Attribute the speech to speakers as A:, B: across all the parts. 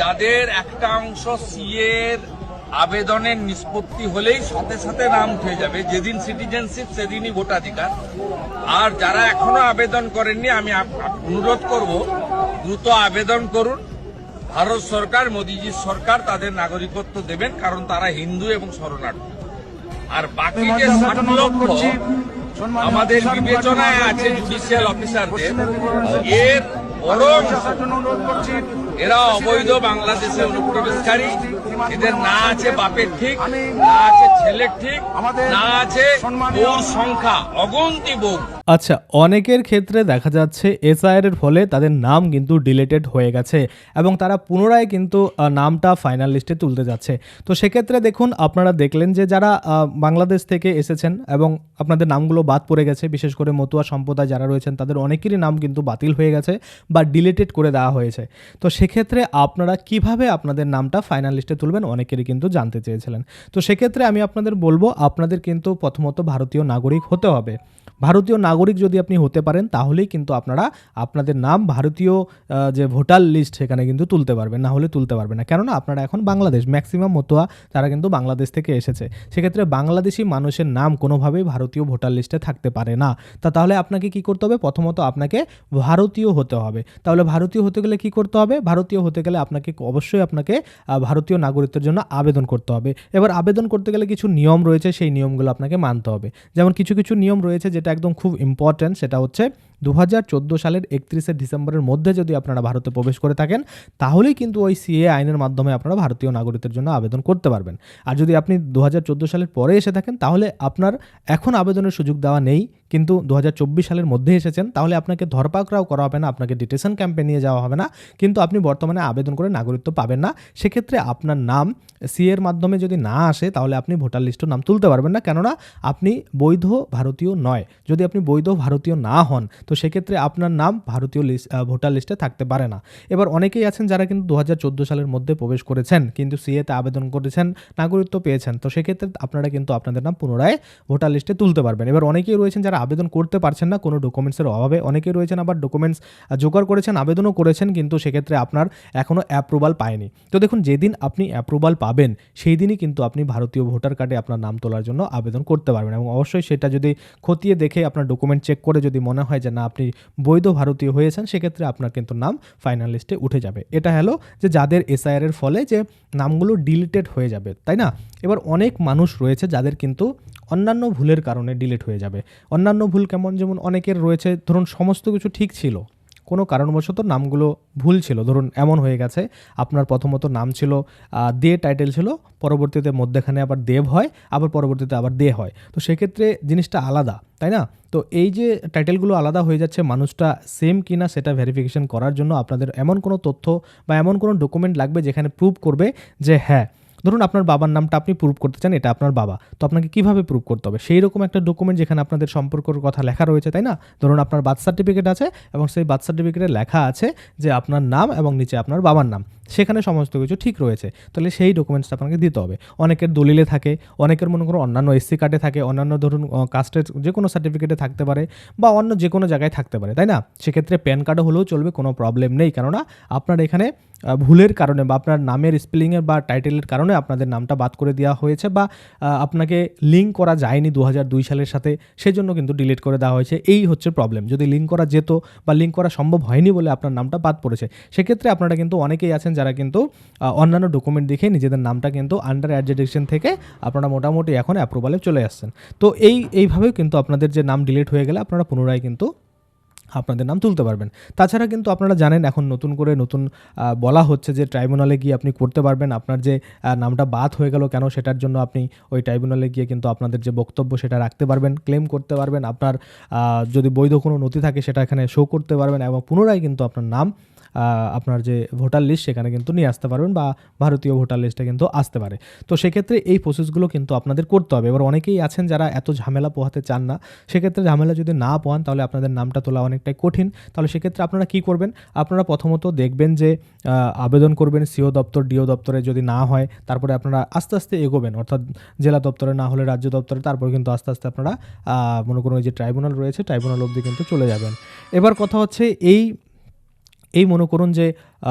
A: যাদের একটা অংশ সিএর আবেদনের নিষ্পত্তি হলেই সাথে সাথে নাম উঠে যাবে, যেদিন সিটিজেনশিপ সেদিনই ভোটাধিকার। আর যারা এখনো আবেদন করেননি, আমি অনুরোধ করব দ্রুত আবেদন করুন। ভারত সরকার, মোদীজির সরকার তাদের নাগরিকত্ব দেবেন, কারণ তারা হিন্দু এবং শরণার্থী। আর বাকি যে 60 লক্ষ আমাদের বিবেচনায় আছে জুডিশিয়াল অফিসারদের, এর বড় এরা অবৈধ বাংলাদেশের অনুপ্রবেশকারী। এদের না আছে বাপের ঠিক, না আছে ছেলের ঠিক, না আছে বউর সংখ্যা, অগন্তি বউ।
B: আচ্ছা, অনেকের ক্ষেত্রে দেখা যাচ্ছে এসআইআর এর ফলে তাদের নাম কিন্তু ডিলিটেড হয়ে গেছে এবং তারা পুনরায় কিন্তু নামটা ফাইনাল লিস্টে তুলতে যাচ্ছে। তো সেক্ষেত্রে দেখুন, আপনারা দেখলেন যে যারা বাংলাদেশ থেকে এসেছেন এবং আপনাদের নামগুলো বাদ পড়ে গেছে, বিশেষ করে মতুয়া সম্প্রদায় যারা রয়েছেন তাদের অনেকেরই নাম কিন্তু বাতিল হয়ে গেছে বা ডিলিটেড করে দেওয়া হয়েছে। তো সেক্ষেত্রে আপনারা কিভাবে আপনাদের নামটা ফাইনাল লিস্টে তুলবেন, অনেকেরই কিন্তু জানতে চেয়েছিলেন। তো সেক্ষেত্রে আমি আপনাদের বলবো, আপনাদের কিন্তু প্রথমত ভারতীয় নাগরিক হতে হবে। ভারতীয় নাগরিক যদি আপনি হতে পারেন তাহলেই কিন্তু আপনারা আপনাদের নাম ভারতীয় যে ভোটার লিস্ট সেখানে কিন্তু তুলতে পারবেন, না হলে তুলতে পারবেন না। কেননা আপনারা এখন বাংলাদেশ, ম্যাক্সিমাম মতুয়া তারা কিন্তু বাংলাদেশ থেকে এসেছে। সেক্ষেত্রে বাংলাদেশি মানুষের নাম কোনোভাবেই ভারতীয় ভোটার লিস্টে থাকতে পারে না। তাহলে আপনাকে কি করতে হবে? প্রথমত আপনাকে ভারতীয় হতে হবে। তাহলে ভারতীয় হতে গেলে কি করতে হবে? ভারতীয় হতে গেলে আপনাকে অবশ্যই ভারতীয় নাগরিকত্বের জন্য আবেদন করতে হবে। এবার আবেদন করতে গেলে কিছু নিয়ম রয়েছে, সেই নিয়মগুলো আপনাকে মানতে হবে। যেমন কিছু কিছু নিয়ম রয়েছে যেটা একদম খুব ইম্পর্ট্যান্ট, সেটা হচ্ছে 2014 সালের 31শে ডিসেম্বরের মধ্যে যদি আপনারা ভারতে প্রবেশ করে থাকেন তাহলেই কিন্তু ওই সিএ আইনের মাধ্যমে আপনারা ভারতীয় নাগরিকত্বের জন্য আবেদন করতে পারবেন। আর যদি আপনি 2014 সালের পরে এসে থাকেন তাহলে আপনার এখন আবেদনের সুযোগ দেওয়া নেই, কিন্তু 2024 সালের মধ্যে এসেছেন তাহলে আপনাকে ধরপাকড়াও করা হবে না, আপনাকে ডিটেনশন ক্যাম্পে নিয়ে যাওয়া হবে না, কিন্তু আপনি বর্তমানে আবেদন করে নাগরিকত্ব পাবেন না। সেক্ষেত্রে আপনার নাম সিএর মাধ্যমে যদি না আসে তাহলে আপনি ভোটার লিস্টের নাম তুলতে পারবেন না, কেননা আপনি বৈধ ভারতীয় নয়। যদি আপনি বৈধ ভারতীয় না হন তো সেক্ষেত্রে আপনার নাম ভারতীয় ভোটার লিস্টে থাকতে পারে না। এবার অনেকেই আছেন যারা কিন্তু 2014 সালের মধ্যে প্রবেশ করেছেন, কিন্তু সিএতে আবেদন করেছেন, নাগরিকত্ব পেয়েছেন, তো সেক্ষেত্রে আপনারা কিন্তু আপনাদের নাম পুনরায় ভোটার লিস্টে তুলতে পারবেন। এবার অনেকেই রয়েছেন যারা আবেদন করতে পারছেন না কোনো ডকুমেন্টসের অভাবে, অনেকেই রয়েছেন আবার ডকুমেন্টস জোগাড় করেছেন, আবেদনও করেছেন, কিন্তু সেক্ষেত্রে আপনার এখনও অ্যাপ্রুভাল পায়নি। তো দেখুন, যেদিন আপনি অ্যাপ্রুভাল পাবেন সেই দিনই কিন্তু আপনি ভারতীয় ভোটার কার্ডে আপনার নাম তোলার জন্য আবেদন করতে পারবেন। এবং অবশ্যই সেটা যদি খতিয়ে দেখে আপনার ডকুমেন্ট চেক করে যদি মনে হয় যে না আপনি বৈধ ভারতীয় হয়েছেন, সেক্ষেত্রে আপনার কিন্তু নাম ফাইনাল লিস্টে উঠে যাবে। এটা হলো যে যাদের এসআইআর এর ফলে যে নামগুলো ডিলিটেড হয়ে যাবে, তাই না? এবার অনেক মানুষ রয়েছে যাদের কিন্তু অন্যান্য ভুলের কারণে ডিলিট হয়ে যাবে। অন্যান্য ভুল কেমন? যেমন অনেকের রয়েছে, ধরুন সমস্ত কিছু ঠিক ছিল, কোনো কারণবশত নামগুলো ভুল ছিল। ধরুন এমন হয়ে গেছে, আপনার প্রথমত নাম ছিল দে, টাইটেল ছিল, পরবর্তীতে মধ্যেখানে আবার দেব হয়, আবার পরবর্তীতে আবার দে হয়। তো সেক্ষেত্রে জিনিসটা আলাদা, তাই না? তো এই যে টাইটেলগুলো আলাদা হয়ে যাচ্ছে, মানুষটা সেম কিনা সেটা ভেরিফিকেশন করার জন্য আপনাদের এমন কোনো তথ্য বা এমন কোনো ডকুমেন্ট লাগবে যেখানে প্রুভ করবে যে হ্যাঁ, ধরুন আপনার বাবার নামটা আপনি প্রুভ করতে চান এটা আপনার বাবা, তো আপনাকে কিভাবে প্রুভ করতে হবে? সেই রকম একটা ডকুমেন্ট যেখানে আপনাদের সম্পর্কের কথা লেখা রয়েছে, তাই না? ধরুন আপনার বার্থ সার্টিফিকেট আছে এবং সেই বার্থ সার্টিফিকেটে লেখা আছে যে আপনার নাম এবং নিচে আপনার বাবার নাম, সেখানে সমস্ত কিছু ঠিক রয়েছে, তাহলে সেই ডকুমেন্টসটা আপনাকে দিতে হবে। অনেকের দলিলে থাকে, অনেকের মনে করুন অন্যান্য এসসি কার্ডে থাকে, অন্যান্য ধরুন কাস্টের যে কোনো সার্টিফিকেটে থাকতে পারে বা অন্য যে কোনো জায়গায় থাকতে পারে, তাই না? সেক্ষেত্রে প্যান কার্ডও হলেও চলবে, কোনো প্রবলেম নেই, কেননা আপনার এখানে ভুলের কারণে বা আপনার নামের স্পেলিংয়ের বা টাইটেলের কারণে আপনাদের নামটা বাদ করে দেওয়া হয়েছে বা আপনাকে লিঙ্ক করা যায়নি 2002 সালের সাথে, সেজন্য কিন্তু ডিলিট করে দেওয়া হয়েছে। এই হচ্ছে প্রবলেম। যদি লিঙ্ক করা যেত বা লিঙ্ক করা সম্ভব হয়নি বলে আপনার নামটা বাদ পড়েছে, সেক্ষেত্রে আপনারা কিন্তু অনেকেই আছেন যারা কিন্তু অন্যান্য ডকুমেন্ট দেখে নিজেদের নামটা কিন্তু আন্ডার অ্যাডজুডিকেশন থেকে আপনারা মোটামুটি এখন অ্যাপ্রুভালে চলে আসছেন। তো এইভাবেও কিন্তু আপনাদের যে নাম ডিলিট হয়ে গেলে আপনারা পুনরায় কিন্তু আপনাদের নাম তুলতে পারবেন। তাছাড়া কিন্তু আপনারা জানেন এখন নতুন বলা হচ্ছে যে ট্রাইব্যুনালে গিয়ে আপনি করতে পারবেন, আপনার যে নামটা বাদ হয়ে গেল কেন সেটার জন্য আপনি ওই ট্রাইব্যুনালে গিয়ে কিন্তু আপনাদের যে বক্তব্য সেটা রাখতে পারবেন, ক্লেম করতে পারবেন, আপনার যদি বৈধ কোনো নথি থাকে সেটা এখানে শো করতে পারবেন এবং পুনরায় কিন্তু আপনার নাম আপনার যে ভোটার লিস্ট সেখানে কিন্তু নিয়ে আসতে পারবেন বা ভারতীয় ভোটার লিস্টে কিন্তু আসতে পারে। তো সেক্ষেত্রে এই প্রসেসগুলো কিন্তু আপনাদের করতে হবে। এবার অনেকেই আছেন যারা এত ঝামেলা পোহাতে চান না, সেক্ষেত্রে ঝামেলা যদি না পোহান তাহলে আপনাদের নামটা তোলা অনেকটাই কঠিন। তাহলে সেক্ষেত্রে আপনারা কি করবেন? আপনারা প্রথমত দেখবেন যে আবেদন করবেন সিও দপ্তর, ডিও দপ্তরে, যদি না হয় তারপরে আপনারা আস্তে আস্তে এগোবেন, অর্থাৎ জেলা দপ্তরে না হলে রাজ্য দপ্তরে, তারপর কিন্তু আস্তে আস্তে আপনারা মনে করুন যে ট্রাইব্যুনাল রয়েছে ট্রাইব্যুনাল অবধি কিন্তু চলে যাবেন। এবার কথা হচ্ছে এই মনে করুন যে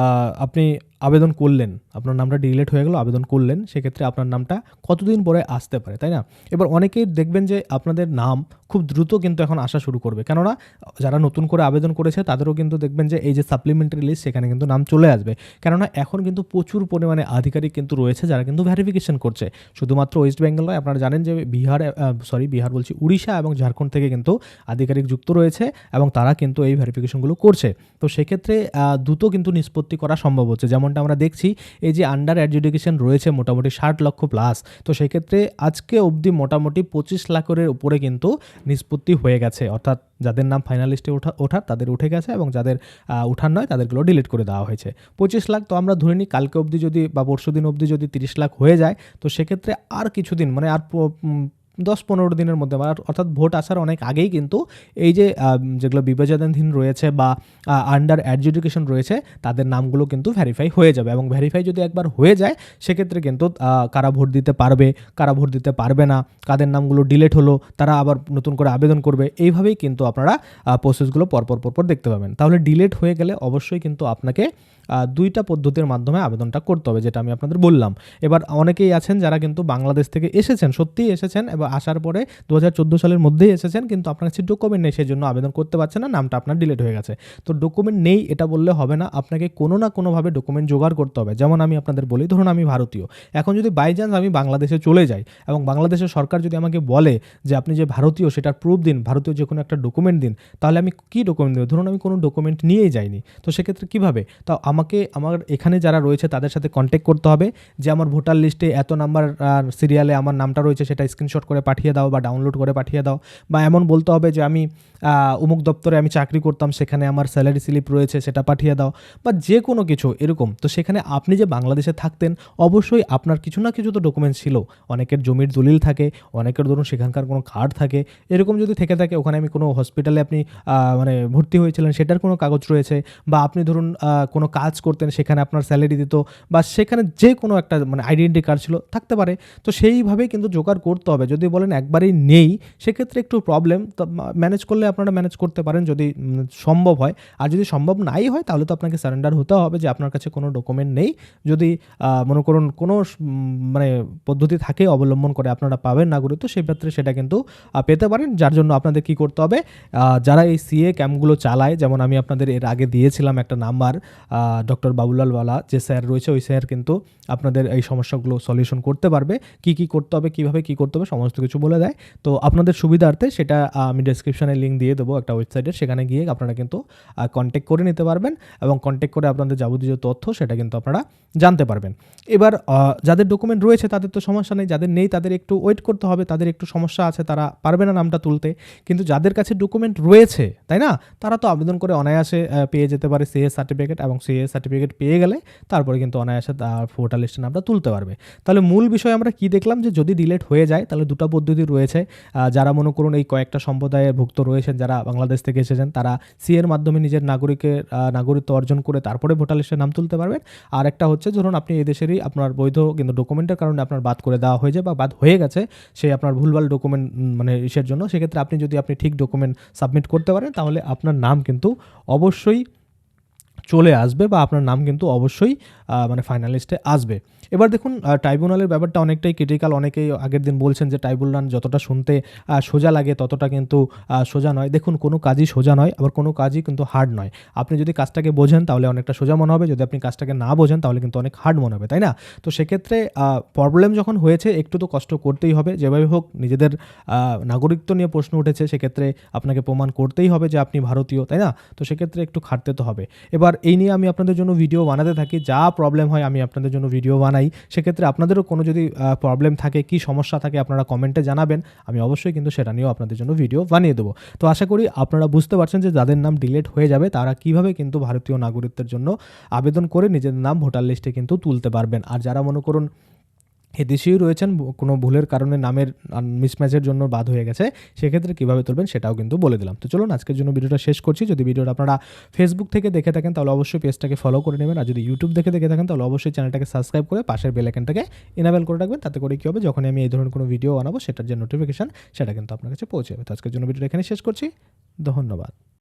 B: আপনি আবেদন করলেন, আপনার নামটা ডিলিট হয়ে গেল, আবেদন করলেন, সেক্ষেত্রে আপনার নামটা কতদিন পরে আসতে পারে, তাই না? এবার অনেকেই দেখবেন যে আপনাদের নাম খুব দ্রুত কিন্তু এখন আসা শুরু করবে, কেননা যারা নতুন করে আবেদন করেছে তাদেরও কিন্তু দেখবেন যে এই যে সাপ্লিমেন্টারি লিস্ট সেখানে কিন্তু নাম চলে আসবে, কেননা এখন কিন্তু প্রচুর পরিমাণে আধিকারিক কিন্তু রয়েছে যারা কিন্তু ভেরিফিকেশন করছে। শুধুমাত্র ওয়েস্ট বেঙ্গল নয়, আপনারা জানেন যে বিহার বলছি, উড়িষ্যা এবং ঝাড়খণ্ড থেকে কিন্তু আধিকারিক যুক্ত রয়েছে এবং তারা কিন্তু এই ভেরিফিকেশনগুলো করছে। তো সেক্ষেত্রে দ্রুত কিন্তু নিষ্পত্তি করা সম্ভব হচ্ছে। যেমনটা আমরা দেখছি এই যে আন্ডার অ্যাডজুডিকেশন রয়েছে মোটামুটি 60 লক্ষ প্লাস, তো সেক্ষেত্রে আজকে অবধি মোটামুটি 25 লাখের উপরে কিন্তু নিষ্পত্তি হয়ে গেছে, অর্থাৎ যাদের নাম ফাইনালিস্টে ওঠার তাদের উঠে গেছে এবং যাদের উঠার নয় তাদেরগুলো ডিলিট করে দেওয়া হয়েছে। 25 লাখ, তো আমরা ধরে নিই কালকে অবধি যদি বা পরশুদিন অবধি যদি 30 লাখ হয়ে যায়, তো সেক্ষেত্রে আর কিছুদিন মানে আর 10-15 দিনের মধ্যে, অর্থাৎ ভোট আসার অনেক আগেই কিন্তু এই যে যেগুলো বিবেচনাধীন রয়েছে বা আন্ডার অ্যাডজুডিকেশন রয়েছে তাদের নামগুলো কিন্তু ভেরিফাই হয়ে যাবে, এবং ভেরিফাই যদি একবার হয়ে যায় সেক্ষেত্রে কিন্তু কারা ভোট দিতে পারবে, কারা ভোট দিতে পারবে না, কাদের নামগুলো ডিলিট হলো তারা আবার নতুন করে আবেদন করবে, এইভাবেই কিন্তু আপনারা প্রসেসগুলো পরপর দেখতে পাবেন। তাহলে ডিলিট হয়ে গেলে অবশ্যই কিন্তু আপনাকে দুইটা পদ্ধতির মাধ্যমে আবেদনটা করতে হবে, যেটা আমি আপনাদের বললাম। এবার অনেকেই আছেন যারা কিন্তু বাংলাদেশ থেকে এসেছেন, সত্যিই এসেছেন, এবং আসার পরে 2014 সালের মধ্যেই এসেছেন, কিন্তু আপনার কাছে ডকুমেন্ট নেই, সেই জন্য আবেদন করতে পারছেন না, নামটা আপনার ডিলিট হয়ে গেছে। তো ডকুমেন্ট নেই এটা বললে হবে না, আপনাকে কোনো না কোনোভাবে ডকুমেন্ট জোগাড় করতে হবে। যেমন আমি আপনাদের বলি, ধরুন আমি ভারতীয়, এখন যদি বাই চান্স আমি বাংলাদেশে চলে যাই এবং বাংলাদেশের সরকার যদি আমাকে বলে যে আপনি যে ভারতীয় সেটার প্রুফ দিন, ভারতীয় যে কোনো একটা ডকুমেন্ট দিন, তাহলে আমি কী ডকুমেন্ট দেবো? ধরুন আমি কোনো ডকুমেন্ট নিয়েই যাইনি, তো সেক্ষেত্রে কীভাবে? তো আমাকে আমার এখানে যারা রয়েছে তাদের সাথে কন্ট্যাক্ট করতে হবে যে আমার ভোটার লিস্টে এত নাম্বার সিরিয়ালে আমার নামটা রয়েছে, সেটা স্ক্রিনশট করে পাঠিয়ে দাও বা ডাউনলোড করে পাঠিয়ে দাও, বা এমন বলতে হবে যে আমি অমুক দপ্তরে আমি চাকরি করতাম, সেখানে আমার স্যালারি স্লিপ রয়েছে, সেটা পাঠিয়ে দাও, বা যে কোনো কিছু এরকম। তো সেখানে আপনি যে বাংলাদেশে থাকতেন অবশ্যই আপনার কিছু না কিছু তো ডকুমেন্টস ছিল, অনেকের জমির দলিল থাকে, অনেকের ধরুন সেখানকার কোনো কার্ড থাকে, এরকম যদি থেকে থাকে, ওখানে আমি কোনো হসপিটালে আপনি মানে ভর্তি হয়েছিলেন সেটার কোনো কাগজ রয়েছে, বা আপনি ধরুন কোনো কাজ করতেন সেখানে আপনার স্যালারি দিত, বা সেখানে যে কোনো একটা মানে আইডেন্টি কার্ড ছিল, থাকতে পারে। তো সেইভাবেই কিন্তু জোগাড় করতে হবে। যদি বলেন একবারেই নেই, সেক্ষেত্রে একটু প্রবলেম, তো ম্যানেজ করলে আপনারা ম্যানেজ করতে পারেন যদি সম্ভব হয়। আর যদি সম্ভব নাই হয় তাহলে তো আপনাকে সারেন্ডার হতে হবে যে আপনার কাছে কোনো ডকুমেন্ট নেই। যদি মনে করুন কোনো মানে পদ্ধতি থাকে অবলম্বন করে আপনারা পাবেন নাগরিকত্ব, সেই ক্ষেত্রে সেটা কিন্তু পেতে পারেন। যার জন্য আপনাদের কি করতে হবে, যারা এই সিএ ক্যাম্পগুলো চালায়, যেমন আমি আপনাদের এর আগে দিয়েছিলাম একটা নাম্বার, ডক্টর বাবুলাল ওয়ালা যে স্যার রয়েছে, ওই স্যার কিন্তু আপনাদের এই সমস্যাগুলো সলিউশন করতে পারবে। কি করতে হবে, কীভাবে কী করতে হবে সমস্ত কিছু বলে দেয়। তো আপনাদের সুবিধার্থে সেটা আমি ডেসক্রিপশনে লিঙ্ক দিয়ে দেবো একটা ওয়েবসাইটের, সেখানে গিয়ে আপনারা কিন্তু কন্ট্যাক্ট করে নিতে পারবেন এবং কন্ট্যাক্ট করে আপনাদের যাবতীয় তথ্য সেটা কিন্তু আপনারা জানতে পারবেন। এবার যাদের ডকুমেন্ট রয়েছে তাদের তো সমস্যা নেই, যাদের নেই তাদের একটু ওয়েট করতে হবে, তাদের একটু সমস্যা আছে, তারা পারবে না নামটা তুলতে। কিন্তু যাদের কাছে ডকুমেন্ট রয়েছে, তাই না, তারা তো আবেদন করে অনায়াসে পেয়ে যেতে পারে সিএ সার্টিফিকেট, এবং সিএ সার্টিফিকেট পেয়ে গেলে তারপরে কিন্তু অনায়াসে ভোটার লিস্টে নামটা তুলতে পারবে। তাহলে মূল বিষয় আমরা কি দেখলাম, যে যদি ডিলেট হয়ে যায় তাহলে দুটো পদ্ধতি রয়েছে। যারা মনে করুন এই কয়েকটা সম্প্রদায়ের ভুক্ত রয়েছেন, যারা বাংলাদেশ থেকে এসেছেন, তারা সিএর মাধ্যমে নিজের নাগরিকত্ব অর্জন করে তারপরে ভোটার লিস্টে নাম তুলতে পারবেন। আর একটা হচ্ছে ধরুন আপনি এই দেশেরই, আপনার বৈধ কিন্তু ডকুমেন্টের কারণে আপনার বাদ করে দেওয়া হয়েছে বা বাদ হয়ে গেছে, সেই আপনার ভুলভাল ডকুমেন্ট মানে ইসের জন্য, সেক্ষেত্রে আপনি যদি ঠিক ডকুমেন্ট সাবমিট করতে পারেন তাহলে আপনার নাম কিন্তু অবশ্যই চলে আসবে, বা আপনার নাম কিন্তু অবশ্যই মানে ফাইনালিস্টে আসবে। এবার দেখুন ট্রাইব্যুনালের ব্যাপারটা অনেকটাই ক্রিটিক্যাল। অনেকেই আগের দিন বলছেন যে ট্রাইব্যুনাল যতটা শুনতে সোজা লাগে ততটা কিন্তু সোজা নয়। দেখুন কোনো কাজই সোজা নয়, আবার কোনো কাজই কিন্তু হার্ড নয়। আপনি যদি কাজটাকে বোঝেন তাহলে অনেকটা সোজা মনে হবে, যদি আপনি কাজটাকে না বোঝেন তাহলে কিন্তু অনেক হার্ড মনে হবে, তাই না? তো সেক্ষেত্রে প্রবলেম যখন হয়েছে একটু তো কষ্ট করতেই হবে, যেভাবে হোক নিজেদের নাগরিকত্ব নিয়ে প্রশ্ন উঠেছে, সেক্ষেত্রে আপনাকে প্রমাণ করতেই হবে যে আপনি ভারতীয়, তাই না? তো সেক্ষেত্রে একটু খাটতে তো হবে। এবার এই নিয়ে আমি আপনাদের জন্য ভিডিও বানাতে থাকি, যা প্রবলেম হয় আমি আপনাদের জন্য ভিডিও বানাই। সেক্ষেত্রে আপনাদেরও কোনো যদি প্রবলেম থাকে, কি সমস্যা থাকে, আপনারা কমেন্টে জানাবেন, আমি অবশ্যই কিন্তু সেটা নিয়েও আপনাদের জন্য ভিডিও বানিয়ে দেবো। তো আশা করি আপনারা বুঝতে পারছেন যে যাদের নাম ডিলিট হয়ে যাবে তারা কিভাবে কিন্তু ভারতীয় নাগরিকত্বের জন্য আবেদন করে নিজেদের নাম ভোটার লিস্টে কিন্তু তুলতে পারবেন। আর যারা মনে করুন এদেশেই রয়েছেন, কোনো ভুলের কারণে নামের মিসম্যাচের জন্য বাদ হয়ে গেছে, সেক্ষেত্রে কীভাবে তুলবেন সেটাও কিন্তু বলে দিলাম। তো চলুন আজকের জন্য ভিডিওটা শেষ করছি। যদি ভিডিওটা আপনারা ফেসবুক থেকে দেখে থাকেন তাহলে অবশ্যই পেজটাকে ফলো করে নেবেন, আর যদি ইউটিউব দেখে থাকেন তাহলে অবশ্যই চ্যানেলটাকে সাবস্ক্রাইব করে পাশের বেল আইকনটাকে এনাবেল করে রাখবেন। তাতে করে কী হবে, যখন আমি এই ধরনের কোনো ভিডিও বানাবো সেটার যে নোটিফিকেশন সেটা কিন্তু আপনার কাছে পৌঁছে যাবে। তো আজকের জন্য ভিডিওটা এখানে শেষ করছি। ধন্যবাদ।